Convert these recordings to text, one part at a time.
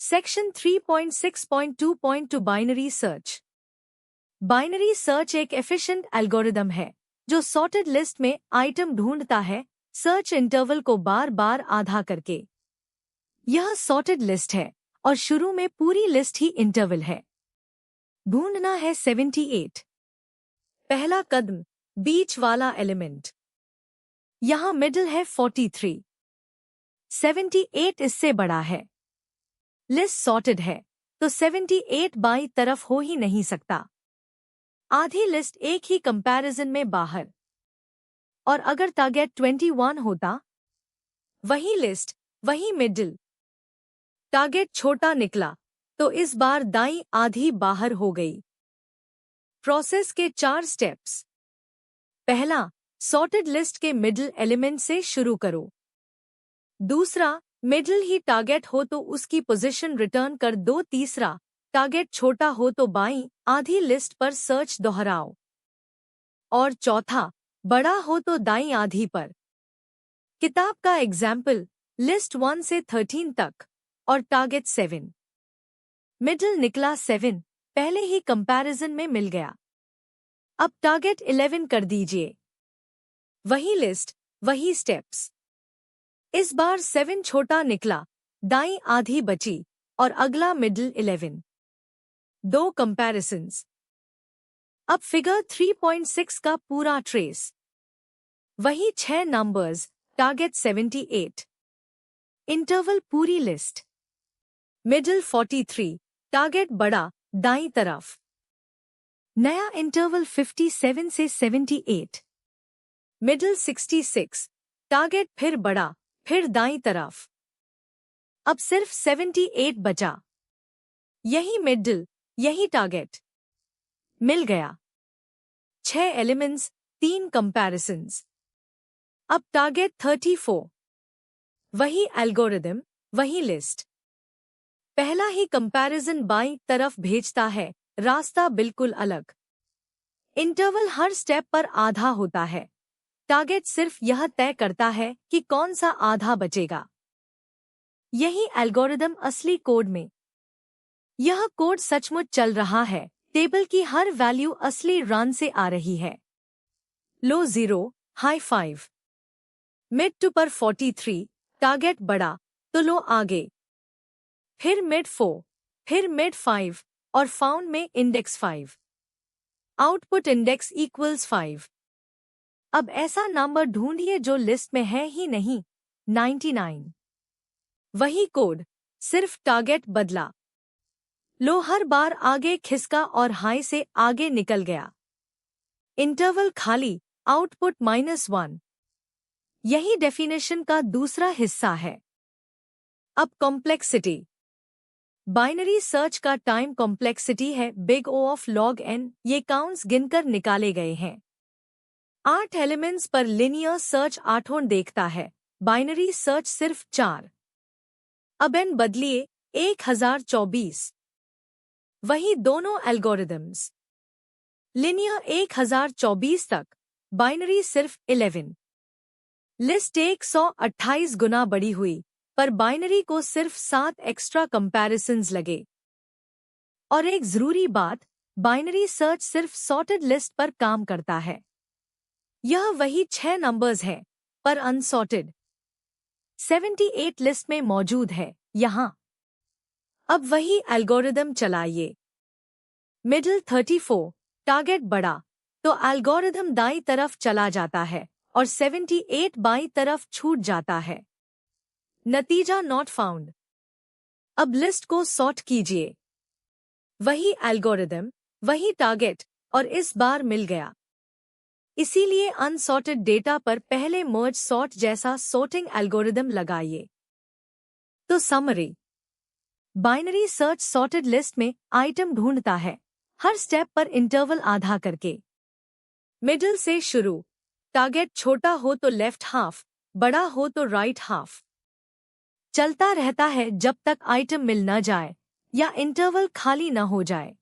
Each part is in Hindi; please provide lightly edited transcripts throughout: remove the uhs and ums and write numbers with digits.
Section 3.6.2.2 binary search. Binary search एक एफिशिएंट एल्गोरिदम है जो सॉर्टेड लिस्ट में आइटम ढूंढता है सर्च इंटरवल को बार बार आधा करके। यह सॉर्टेड लिस्ट है और शुरू में पूरी लिस्ट ही इंटरवल है। ढूंढना है 78। पहला कदम बीच वाला एलिमेंट। यहाँ मिडिल है 43। 78 इससे बड़ा है। लिस्ट सॉर्टेड है तो 78 बाईं तरफ हो ही नहीं सकता। आधी लिस्ट एक ही कंपैरिजन में बाहर। और अगर टारगेट 21 होता, वही लिस्ट, वही मिडिल। टारगेट छोटा निकला तो इस बार दाईं आधी बाहर हो गई। प्रोसेस के 4 स्टेप्स। पहला, सॉर्टेड लिस्ट के मिडिल एलिमेंट से शुरू करो। दूसरा, मिडिल ही टारगेट हो तो उसकी पोजीशन रिटर्न कर दो। तीसरा, टारगेट छोटा हो तो बाईं आधी लिस्ट पर सर्च दोहराओ। और चौथा, बड़ा हो तो दाईं आधी पर। किताब का एग्जाम्पल, लिस्ट 1 से 13 तक और टारगेट 7। मिडिल निकला 7, पहले ही कंपैरिजन में मिल गया। अब टारगेट 11 कर दीजिए। वही लिस्ट, वही स्टेप्स। इस बार 7 छोटा निकला, दाईं आधी बची और अगला मिडिल 11। 2 कंपैरिजन्स। अब फिगर 3.6 का पूरा ट्रेस। वही 6 नंबर्स, टारगेट 78। इंटरवल पूरी लिस्ट। मिडिल 43, टारगेट बड़ा, दाईं तरफ। नया इंटरवल 57 से 78। मिडिल 66, टारगेट फिर बड़ा, फिर दाईं तरफ। अब सिर्फ 78 बचा। यही मिडिल, यही टारगेट। मिल गया। 6 एलिमेंट्स, 3 कंपैरिजन्स। अब टारगेट 34। वही एल्गोरिदम, वही लिस्ट। पहला ही कंपैरिजन बाईं तरफ भेजता है, रास्ता बिल्कुल अलग। इंटरवल हर स्टेप पर आधा होता है। टारगेट सिर्फ यह तय करता है कि कौन सा आधा बचेगा। यही एल्गोरिदम असली कोड में। यह कोड सचमुच चल रहा है। टेबल की हर वैल्यू असली रन से आ रही है। लो 0, हाई 5। मिड 2 पर 43, टारगेट बड़ा तो लो आगे। फिर मिड 4, फिर मिड 5 और फाउंड में इंडेक्स 5। Output index equals 5। अब ऐसा नंबर ढूंढिए जो लिस्ट में है ही नहीं। 99। वही कोड, सिर्फ टारगेट बदला। लो हर बार आगे खिसका और हाई से आगे निकल गया। इंटरवल खाली, आउटपुट -1। यही डेफिनेशन का दूसरा हिस्सा है। अब कॉम्प्लेक्सिटी। बाइनरी सर्च का टाइम कॉम्प्लेक्सिटी है big O of log n। ये काउंट्स गिनकर निकाले गए हैं। 8 एलिमेंट्स पर लिनियर सर्च 8 देखता है, बाइनरी सर्च सिर्फ 4। अब n बदलिए 1024। वही दोनों एल्गोरिदम्स। लिनियर 1024 तक, बाइनरी सिर्फ 11। लिस्ट 128 गुना बड़ी हुई, पर बाइनरी को सिर्फ 7 एक्स्ट्रा कंपैरिजन्स लगे। और एक जरूरी बात, बाइनरी सर्च सिर्फ सॉर्टेड लिस्ट पर काम करता है। यह वही 6 नंबर्स है, पर अनसॉर्टेड। 78 लिस्ट में मौजूद है, यहाँ। अब वही एल्गोरिदम चलाइए। मिडिल 34, टारगेट बड़ा, तो एल्गोरिदम दाईं तरफ चला जाता है और 78 बाईं तरफ छूट जाता है। नतीजा नॉट फाउंड। अब लिस्ट को सॉर्ट कीजिए। वही एल्गोरिदम, वही टारगेट और इस बार मिल गया। इसीलिए अनसॉर्टेड डेटा पर पहले मर्ज सॉर्ट जैसा सॉर्टिंग एल्गोरिदम लगाइए। तो summary. Binary search sorted list में आइटम ढूंढता है, हर स्टेप पर इंटरवल आधा करके। मिडिल से शुरू। टारगेट छोटा हो तो लेफ्ट हाफ, बड़ा हो तो राइट हाफ। चलता रहता है जब तक आइटम मिल न जाए या इंटरवल खाली न हो जाए।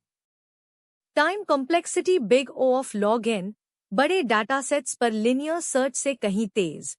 Time complexity big O of log n, बड़े डाटासेट्स पर लिनियर सर्च से कहीं तेज।